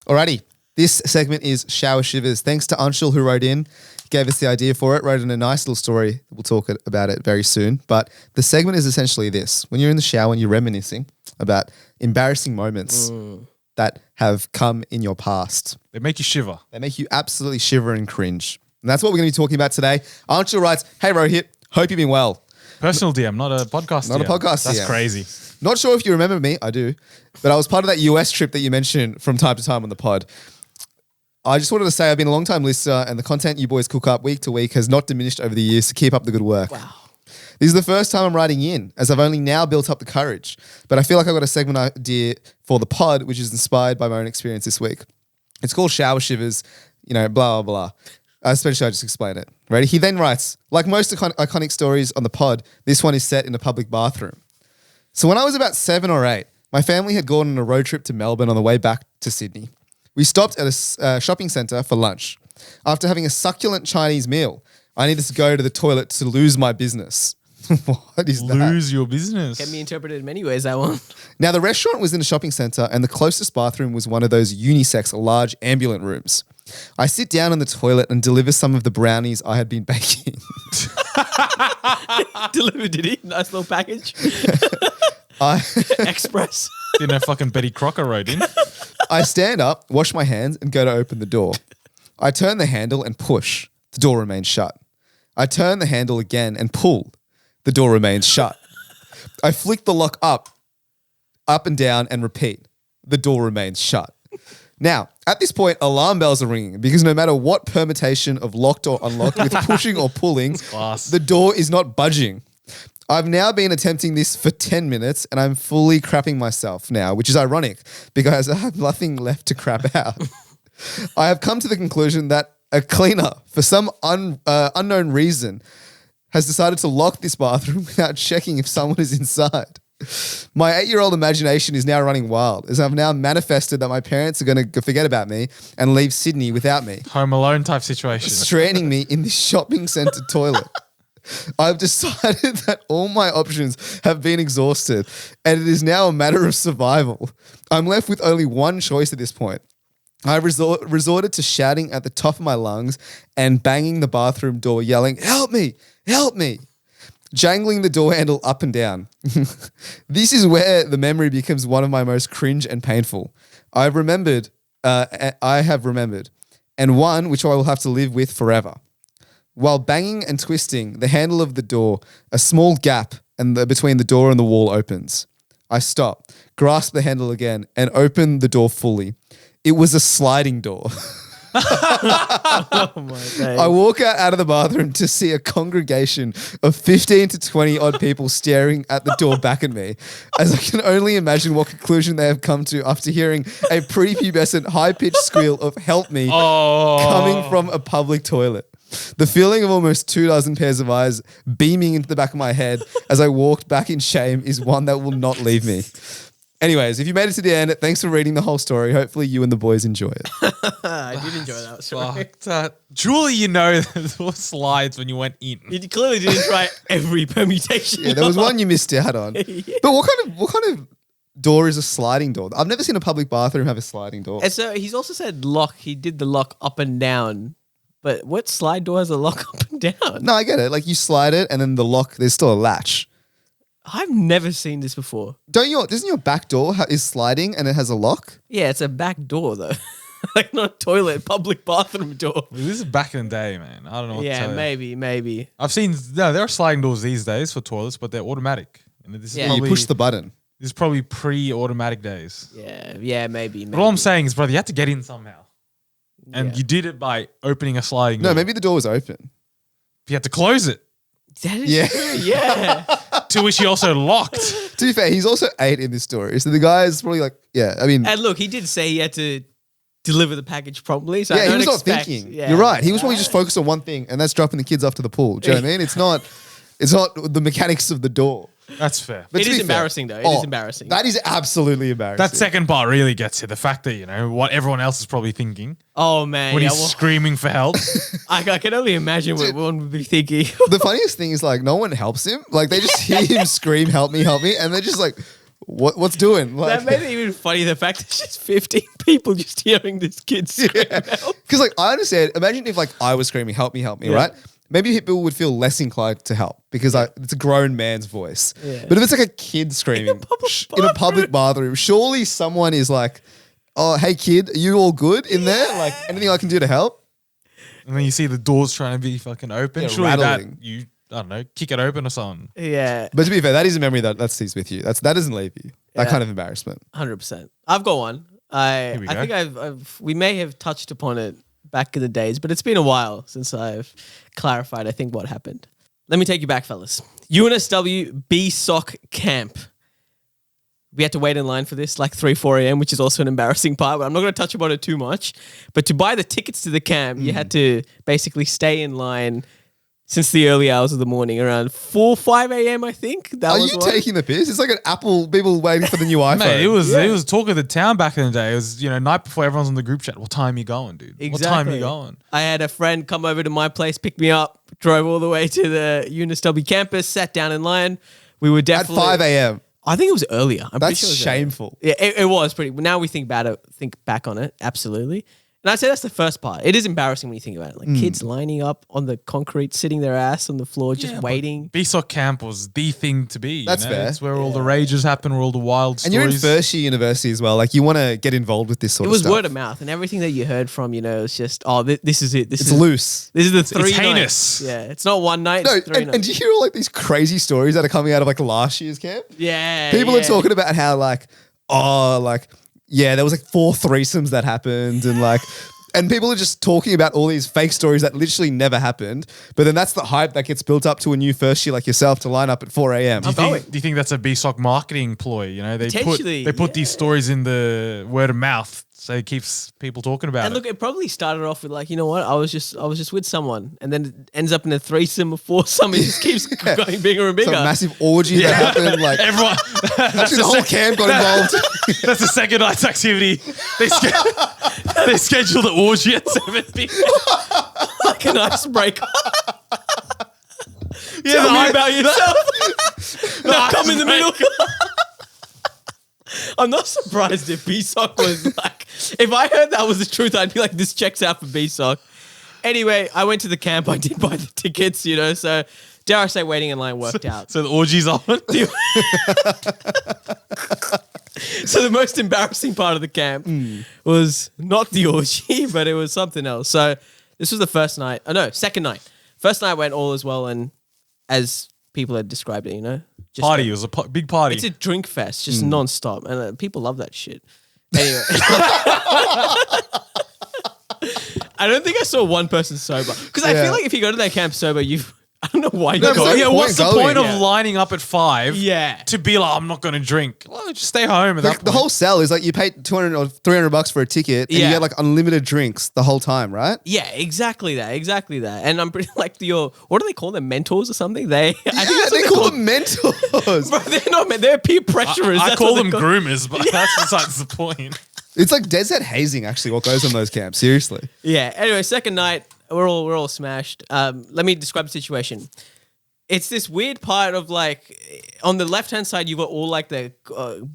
Alrighty. This segment is Shower Shivers. Thanks to Anshul who wrote in, gave us the idea for it, wrote in a nice little story. We'll talk about it very soon. But the segment is essentially this. When you're in the shower and you're reminiscing about embarrassing moments that have come in your past. They make you shiver. They make you absolutely shiver and cringe. And that's what we're going to be talking about today. Anshul writes, hey Rohit, hope you've been well. Personal DM, not a podcast Not DM. a podcast That's DM. crazy. Not sure if you remember me. I do. But I was part of that US trip that you mentioned from time to time on the pod. I just wanted to say I've been a long-time listener and the content you boys cook up week to week has not diminished over the years, so keep up the good work. Wow. This is the first time I'm writing in, as I've only now built up the courage. But I feel like I've got a segment idea for the pod, which is inspired by my own experience this week. It's called Shower Shivers, blah, blah, blah. Especially I just explain it. Ready? He then writes, like most iconic stories on the pod, this one is set in a public bathroom. So when I was about 7 or 8, my family had gone on a road trip to Melbourne on the way back to Sydney. We stopped at a shopping centre for lunch. After having a succulent Chinese meal, I needed to go to the toilet to lose my business. What is that? Lose your business. Can be interpreted in many ways, that one. Now, the restaurant was in a shopping centre and the closest bathroom was one of those unisex large ambulant rooms. I sit down in the toilet and deliver some of the brownies I had been baking. Delivered, did he? Nice little package. Express. Didn't know fucking Betty Crocker wrote in. I stand up, wash my hands, and go to open the door. I turn the handle and push. The door remains shut. I turn the handle again and pull. The door remains shut. I flick the lock up and down, and repeat. The door remains shut. Now, at this point, alarm bells are ringing because no matter what permutation of locked or unlocked with pushing or pulling, the door is not budging. I've now been attempting this for 10 minutes and I'm fully crapping myself now, which is ironic because I have nothing left to crap out. I have come to the conclusion that a cleaner, for some unknown reason, has decided to lock this bathroom without checking if someone is inside. My 8-year-old imagination is now running wild as I've now manifested that my parents are going to forget about me and leave Sydney without me, Home Alone type situation. stranding me in this shopping centre toilet. I've decided that all my options have been exhausted and it is now a matter of survival. I'm left with only one choice at this point. I've resorted to shouting at the top of my lungs and banging the bathroom door, yelling, "Help me! Help me!" Jangling the door handle up and down. This is where the memory becomes one of my most cringe and painful. I have remembered, and one which I will have to live with forever. While banging and twisting the handle of the door, a small gap between the door and the wall opens. I stop, grasp the handle again, and open the door fully. It was a sliding door. Oh my days. I walk out of the bathroom to see a congregation of 15 to 20 odd people staring at the door back at me, as I can only imagine what conclusion they have come to after hearing a prepubescent high-pitched squeal of "help me" coming from a public toilet. The feeling of almost 24 pairs of eyes beaming into the back of my head as I walked back in shame is one that will not leave me. Anyways, if you made it to the end, thanks for reading the whole story. Hopefully you and the boys enjoy it. I did enjoy that story. Fuck that. Surely you know there were slides when you went in. You clearly didn't try every permutation. Yeah, there was one you missed out on. Yeah. But what kind of door is a sliding door? I've never seen a public bathroom have a sliding door. And so he's also said lock. He did the lock up and down. But what slide door has a lock up and down? No, I get it. Like you slide it and then the lock, there's still a latch. I've never seen this before. Doesn't your back door is sliding and it has a lock? Yeah, it's a back door though. Like not a toilet, public bathroom door. This is back in the day, man. I don't know what to Yeah, tell you. maybe. I've seen, there are sliding doors these days for toilets, but they're automatic. And this is Yeah. probably, You push the button. This is probably pre-automatic days. Yeah, maybe. But all I'm saying is, brother, you had to get in somehow. And Yeah. you did it by opening a sliding No, door. maybe the door was open. You had to close it. That is Yeah. true, yeah. To which he also locked. To be fair, he's also 8 in this story. So the guy is probably like, yeah, I mean, And look, he did say he had to deliver the package promptly. So I yeah, he don't was not expect, thinking. yeah. You're right. He was probably just focused on one thing and that's dropping the kids off to the pool. Do you know what I mean? It's not the mechanics of the door. That's fair. But It to is be fair- embarrassing though. It is embarrassing. That is absolutely embarrassing. That second part really gets you. The fact that, what everyone else is probably thinking Oh man, when yeah, he's well, screaming for help. I can only imagine what one would be thinking. The funniest thing is like no one helps him. Like they just hear him scream, "Help me, help me," and they're just like, What's doing? That made it even funny, the fact that it's just 15 people just hearing this kid scream out. Because like I understand. Imagine if like I was screaming, "Help me, help me!" Yeah. Right? Maybe people would feel less inclined to help because it's a grown man's voice. Yeah. But if it's like a kid screaming in a public bathroom, surely someone is like, "Oh, hey kid, are you all good in there? Like anything I can do to help?" And then you see the doors trying to be fucking open. Yeah, Surely rattling. I don't know, kick it open or something. Yeah, But to be fair, that is a memory that stays with you. That doesn't leave you. That Yeah. kind of embarrassment. 100%. I've got one. I we think go. we may have touched upon it back in the days, but it's been a while since I've clarified, I think, what happened. Let me take you back, fellas. UNSW BSOC camp. We had to wait in line for this, like 3, 4 a.m., which is also an embarrassing part, but I'm not going to touch upon it too much. But to buy the tickets to the camp, you had to basically stay in line since the early hours of the morning, around 4, 5 a.m., I think. That Are was you one. taking the piss? It's like an Apple, people waiting for the new iPhone. Mate, it was talk of the town back in the day. It was, night before everyone's on the group chat. What time you going, dude? Exactly. What time you going? I had a friend come over to my place, pick me up, drove all the way to the UNSW campus, sat down in line. We were At definitely 5 a.m. I think it was earlier. I'm pretty That's sure it was earlier. shameful. Yeah, it was pretty. Now we think back on it, absolutely. And I'd say that's the first part. It is embarrassing when you think about it. Like kids lining up on the concrete, sitting their ass on the floor, just waiting. BSOC camp was the thing to be. That's fair. It's where all the rages happen, where all the wild And stories. you're in first year university as well. Like you want to get involved with this sort It of was stuff. word of mouth, and everything that you heard from, it's just, this is it. It's loose. This is the 3 nights. heinous. Yeah, it's not one night. No, it's 3 and nights. do you hear all like these crazy stories that are coming out of like last year's camp? Yeah, People yeah. are talking about how there was like 4 threesomes that happened and like, and people are just talking about all these fake stories that literally never happened. But then that's the hype that gets built up to a new first year like yourself to line up at 4 a.m. Do you think that's a BSOC marketing ploy? Potentially, They put these stories in the word of mouth, so it keeps people talking about And it. look, it probably started off with like, you know what? I was just with someone, and then it ends up in a threesome or foursome. It just keeps going bigger and bigger. Some massive orgy that happened. Like Everyone, actually, the whole camp got involved. that's the second night's activity. They schedule the orgy at 7 p.m. Like an icebreaker. Yeah, Tell me the about yourself. Now come in the middle. I'm not surprised if BSOC was like, if I heard that was the truth, I'd be like, this checks out for BSOC. Anyway, I went to the camp. I did buy the tickets, so dare I say waiting in line worked out. So the orgy's on. So the most embarrassing part of the camp was not the orgy, but it was something else. So this was the first night. Oh no, second night. First night went all as well, and as people had described it, just Party. It was a big party. It's a drink fest, just non-stop, and people love that shit. Anyway, I don't think I saw one person sober because I Yeah. feel like if you go to that camp sober, I don't know why you No, go. but yeah, what's the going. point of Yeah. lining up at 5 Yeah. to be like, I'm not going to drink? Well, just stay home at that The point. whole sell is like you pay $200 or $300 for a ticket and you Yeah. get like unlimited drinks the whole time, right? Yeah, exactly that. And I'm pretty like what do they call them? Mentors or something? I think that's what they call them mentors. Bro, they're not men. They're peer pressurers. I That's call what them they're groomers, but that's besides the point. It's like dead set hazing actually what goes on those camps, seriously. Yeah. Anyway, second night, we're all smashed. Let me describe the situation. It's this weird part of like on the left hand side you've got all like the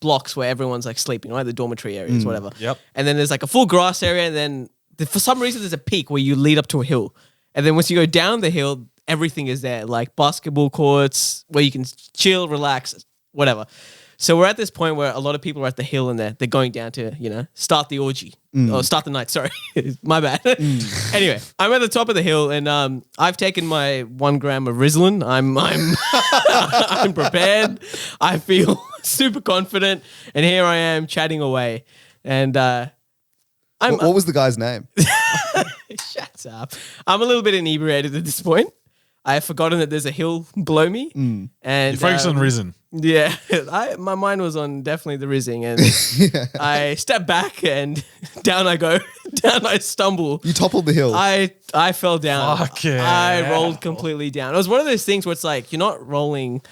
blocks where everyone's like sleeping, right? The dormitory areas, whatever. Yep. And then there's like a full grass area, and then for some reason there's a peak where you lead up to a hill, and then once you go down the hill, everything is there, like basketball courts where you can chill, relax, whatever. So we're at this point where a lot of people are at the hill and they're going down to, start the orgy. Or start the night, sorry. My bad. Anyway, I'm at the top of the hill and I've taken my 1 gram of Rizzling. I'm I'm prepared. I feel super confident. And here I am chatting away. And What was the guy's name? shut up. I'm a little bit inebriated at this point. I have forgotten that there's a hill below me. And You focus on risen. Yeah, my mind was on definitely the rizzing, and I step back and down I go, down I stumble. You toppled the hill. I fell down. Fuck yeah. I rolled completely down. It was one of those things where it's like you're not rolling,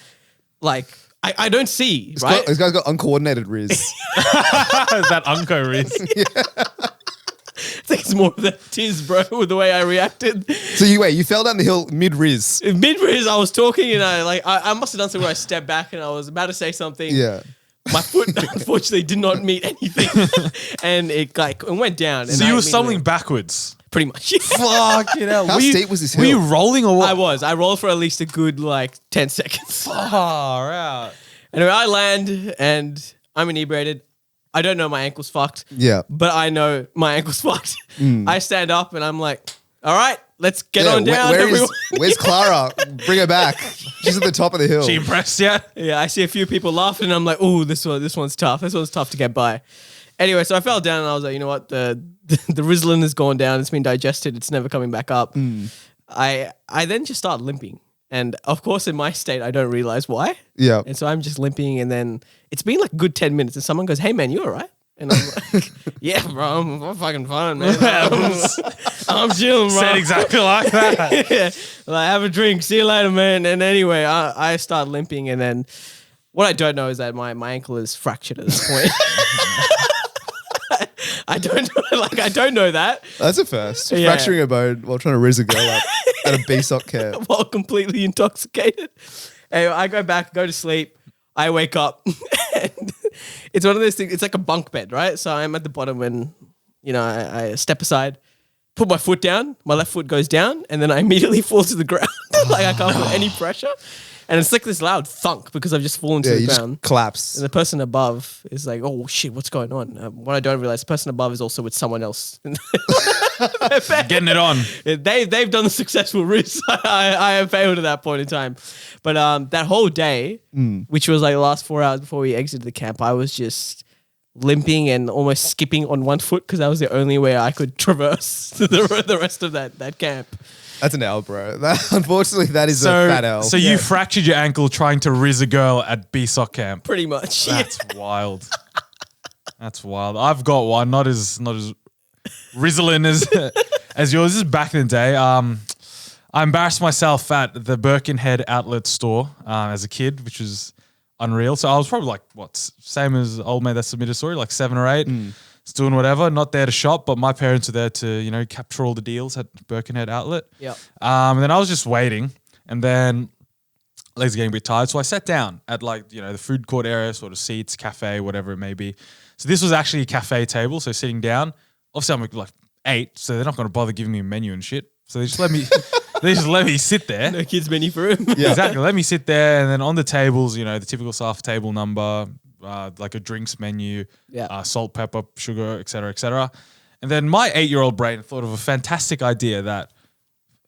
like I don't see, right? This guy's got uncoordinated riz. That unco riz. I think it's more of that tiz, bro, with the way I reacted. So you fell down the hill mid riz. Mid riz, I was talking and I must have done something where I stepped back and I was about to say something. Yeah. My foot unfortunately did not meet anything, and it went down. And So I you were immediately- stumbling backwards. pretty much. Fucking hell. How steep was this hill? Were you rolling or what? I was. I rolled for at least a good 10 seconds. Far out. Anyway, I land and I'm inebriated. I don't know my ankle's fucked. Yeah. But I know my ankle's fucked. I stand up and I'm like, all right, let's get Yeah, on down, everyone. where's Clara? Bring her back. She's at the top of the hill. She impressed you? Yeah, I see a few people laughing and I'm like, ooh, this one's tough. This one's tough to get by. Anyway, so I fell down and I was like, you know what? The Rizzling has gone down. It's been digested. It's never coming back up. I then just start limping. And of course, in my state, I don't realize why. Yeah. And so I'm just limping. And then it's been like a good 10 minutes. And someone goes, hey, man, you all right? And I'm like, yeah, bro, I'm fucking fine, man. I'm chilling, bro. Said exactly like that. Yeah. Like, have a drink. See you later, man. And anyway, I start limping. And then what I don't know is that my ankle is fractured at this point. I don't know that. That's a first. Yeah. Fracturing a bone while trying to rizz a girl up at a BSOC camp. While completely intoxicated. Anyway, I go back, go to sleep. I wake up. And it's one of those things. It's like a bunk bed, right? So I'm at the bottom when, I step aside, put my foot down, my left foot goes down, and then I immediately fall to the ground. Like I can't put any pressure. And it's like this loud thunk because I've just fallen to Yeah, the you ground. just collapse. And the person above is like, oh shit, what's going on? What I don't realize, the person above is also with someone else. Getting it on. They've done the successful route. I have failed at that point in time. But that whole day, which was like the last 4 hours before we exited the camp, I was just limping and almost skipping on one foot because that was the only way I could traverse the rest of that camp. That's an L, bro. Unfortunately, that is a fat L. So you fractured your ankle trying to rizz a girl at BSOC camp. Pretty much. That's wild. That's wild. I've got one, not as rizzling as yours. This is back in the day. I embarrassed myself at the Birkenhead outlet store as a kid, which was unreal. So I was probably like, same as old mate that submitted a story, like 7 or 8. It's doing whatever, not there to shop, but my parents were there to, capture all the deals at Birkenhead outlet. Yeah. And then I was just waiting, and then legs getting a bit tired. So I sat down at the food court area, sort of seats, cafe, whatever it may be. So this was actually a cafe table. So sitting down, obviously I'm like 8, so they're not going to bother giving me a menu and shit. So they just let me sit there. No kids menu for him. Yeah. Exactly. Let me sit there, and then on the tables, the typical staff table number, like a drinks menu, salt, pepper, sugar, etc., etc. And then my 8-year-old brain thought of a fantastic idea that,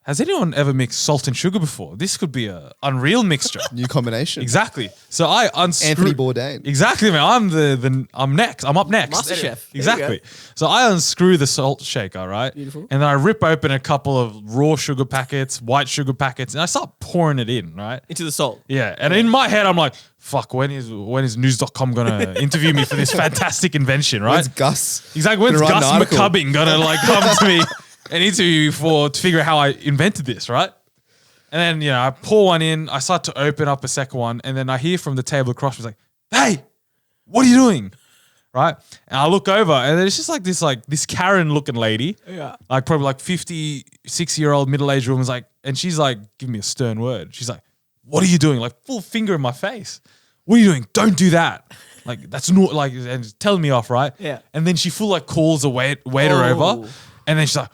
has anyone ever mixed salt and sugar before? This could be a unreal mixture. New combination. Exactly. So I Anthony Bourdain. Exactly, man. I'm next. I'm up next. Master chef. There you Exactly. So I unscrew the salt shaker, right? Beautiful. And then I rip open a couple of raw sugar packets, white sugar packets, and I start pouring it in, right? Into the salt. Yeah. And in my head, I'm like, fuck, when is news.com gonna interview me for this fantastic invention, right? When's Gus? Exactly. When's gonna write Gus an article? McCubbing gonna come to me and interview to figure out how I invented this, right? And then, I pour one in, I start to open up a second one, and then I hear from the table across me, like, hey, what are you doing? Right? And I look over, and then it's just this Karen looking lady, like probably 56-year-old middle-aged woman's and she's giving me a stern word. She's like, what are you doing? Like full finger in my face. What are you doing? Don't do that. That's not and it's telling me off, right? Yeah. And then she calls a waiter Oh. over, and then she's like,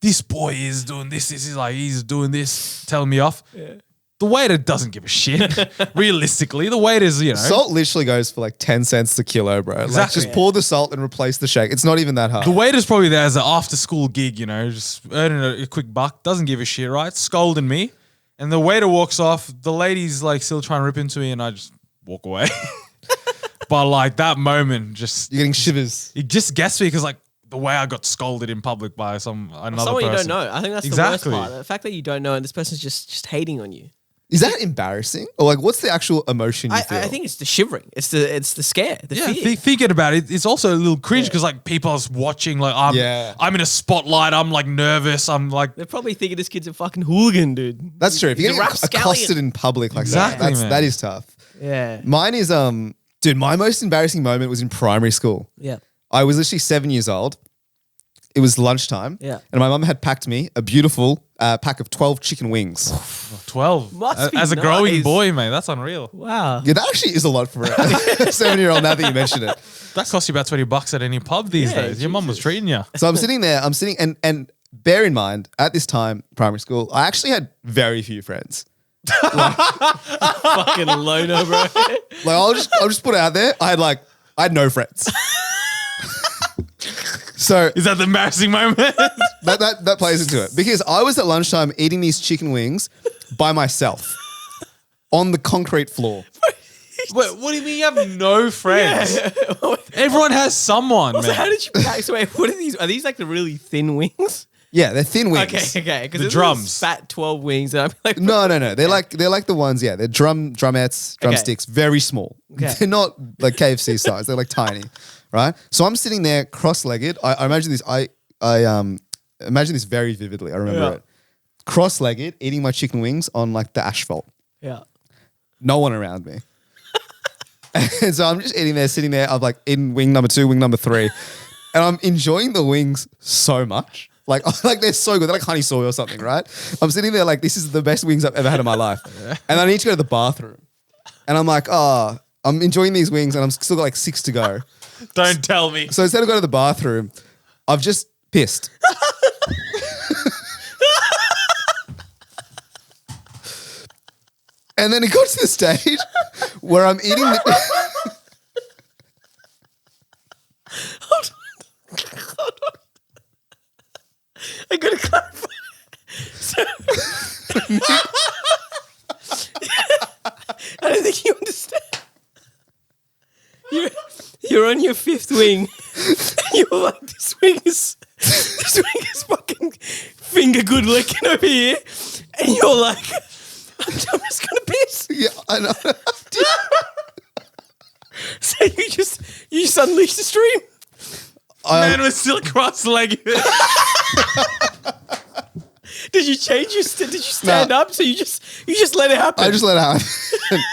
this boy is doing this. He's doing this, telling me off. Yeah. The waiter doesn't give a shit. Realistically, the waiter's, Salt literally goes for 10 cents a kilo, bro. Exactly. Just pour the salt and replace the shake. It's not even that hard. the waiter's probably there as an after-school gig, just earning a quick buck. Doesn't give a shit, right? Scolding me. And the waiter walks off. The lady's still trying to rip into me, and I just walk away. But that moment You're getting shivers. it just gets me because the way I got scolded in public by another Someone person. you don't know. I think that's Exactly. the worst part. The fact that you don't know and this person's just hating on you. Is that embarrassing? Or what's the actual emotion you feel? I think it's the shivering. It's the scare. The Yeah, fear. thinking about it, it's also a little cringe because people are watching. I'm in a spotlight. I'm nervous. I'm They're probably thinking this kid's a fucking hooligan, dude. That's true. If you're He's a getting rapscallion. accosted in public like Exactly, that, man. that is tough. Yeah. Mine is, dude, my most embarrassing moment was in primary school. Yeah. I was literally 7 years old. It was lunchtime. Yeah. And my mum had packed me a beautiful pack of 12 chicken wings. 12. Must be As a growing nice. boy, mate, that's unreal. Wow. Yeah, that actually is a lot for a 7-year-old now that you mention it. That costs you about $20 at any pub these Yeah, days. Your mum was Jesus. treating you. So I'm sitting there, and bear in mind, at this time, primary school, I actually had very few friends. Fucking loner, bro. Like I'll just put it out there. I had no friends. So Is that the embarrassing moment? that plays into it because I was at lunchtime eating these chicken wings by myself on the concrete floor. Wait, what do you mean you have no friends? Everyone has someone, Also, man. how did you pack? So wait, what are these? Are these like the really thin wings? Yeah, they're thin wings. Okay. Because The drums. fat 12 wings, and I'm like, No. They're like the ones. Yeah, they're drumettes, drumsticks, very small. Okay. They're not like KFC size. They're like tiny, right? So I'm sitting there cross-legged. I imagine this. I imagine this very vividly. I remember it. Cross-legged, eating my chicken wings on like the asphalt. yeah. No one around me. And so I'm just eating there, sitting there. I'm like eating wing number 2, wing number 3, and I'm enjoying the wings so much. Like they're so good. They're like honey soy or something, right? I'm sitting there like this is the best wings I've ever had in my life. And I need to go to the bathroom. And I'm like, I'm enjoying these wings and I'm still got like 6 to go. Don't tell me. So instead of going to the bathroom, I've just pissed. And then it got to the stage where I'm eating the Hold on. I gotta clarify. So, I don't think you understand. You're on your 5th wing. You're like, this wing is fucking finger good licking over here. And you're like, I'm just gonna piss. Yeah, I know. So you just unleashed the stream. Man was still cross-legged. Did you change your? Did you stand up? So you just let it happen. I just let it happen.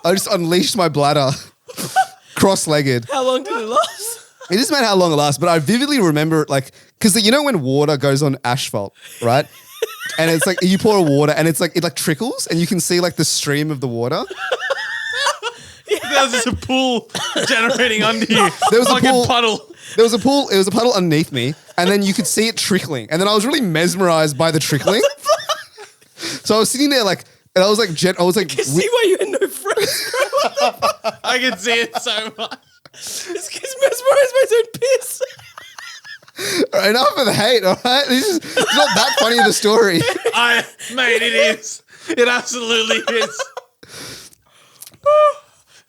I just unleashed my bladder, cross-legged. How long did it last? It doesn't matter how long it lasts, but I vividly remember it like, because you know when water goes on asphalt, right? And it's like you pour water and it's like it like trickles and you can see like the stream of the water. There was just a pool generating under you. There was a Fucking pool. puddle. There was a pool. It was a puddle underneath me, and then you could see it trickling. And then I was really mesmerized by the trickling. So I was sitting there like, and I was like, You see why you had no friends? I can see it so much. This kid's mesmerized by his own piss. enough of the hate. All right, it's not that funny of a story. Mate, it is. It absolutely is.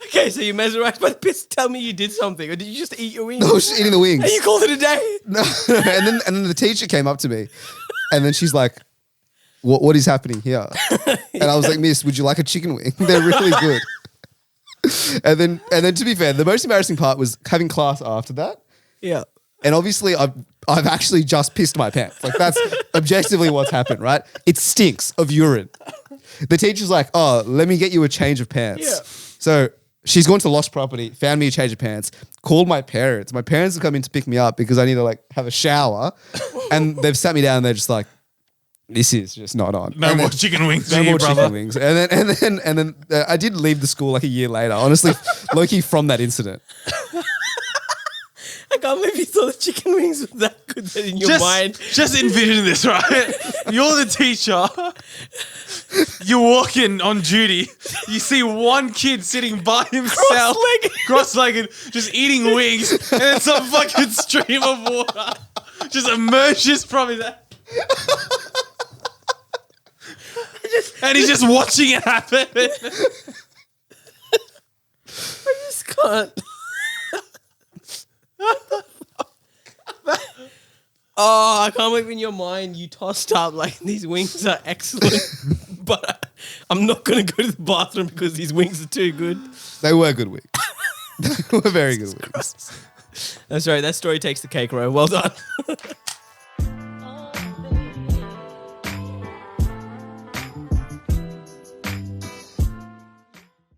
Okay, so you mesmerized by the piss. Tell me you did something, or did you just eat your wings? I was just eating the wings. And you called it a day. No, and then the teacher came up to me, and then she's like, "What is happening here?" And I was like, "Miss, would you like a chicken wing? They're really good." And then to be fair, the most embarrassing part was having class after that, Yeah. and obviously I've actually just pissed my pants. Like that's objectively what's happened, right? It stinks of urine. The teacher's like, "Oh, let me get you a change of pants." Yeah. So she's gone to Lost Property, found me a change of pants, called my parents. My parents have come in to pick me up because I need to like have a shower. And they've sat me down and they're just like, this is just not on. No more chicken wings. No for you, more brother. chicken wings. And then I did leave the school like a year later, honestly, low-key from that incident. I can't believe you thought the chicken wings were that good that in your mind. Just envision this, right? You're the teacher. You walk in on duty. You see one kid sitting by himself, cross-legged, just eating wings, and then some fucking stream of water just emerges from his. And he's just watching it happen. I just can't. Oh, I can't believe in your mind you tossed up like these wings are excellent, but I'm not going to go to the bathroom because these wings are too good. They were good wings. They were very good wings. That's right. That story takes the cake, Ro. Well done.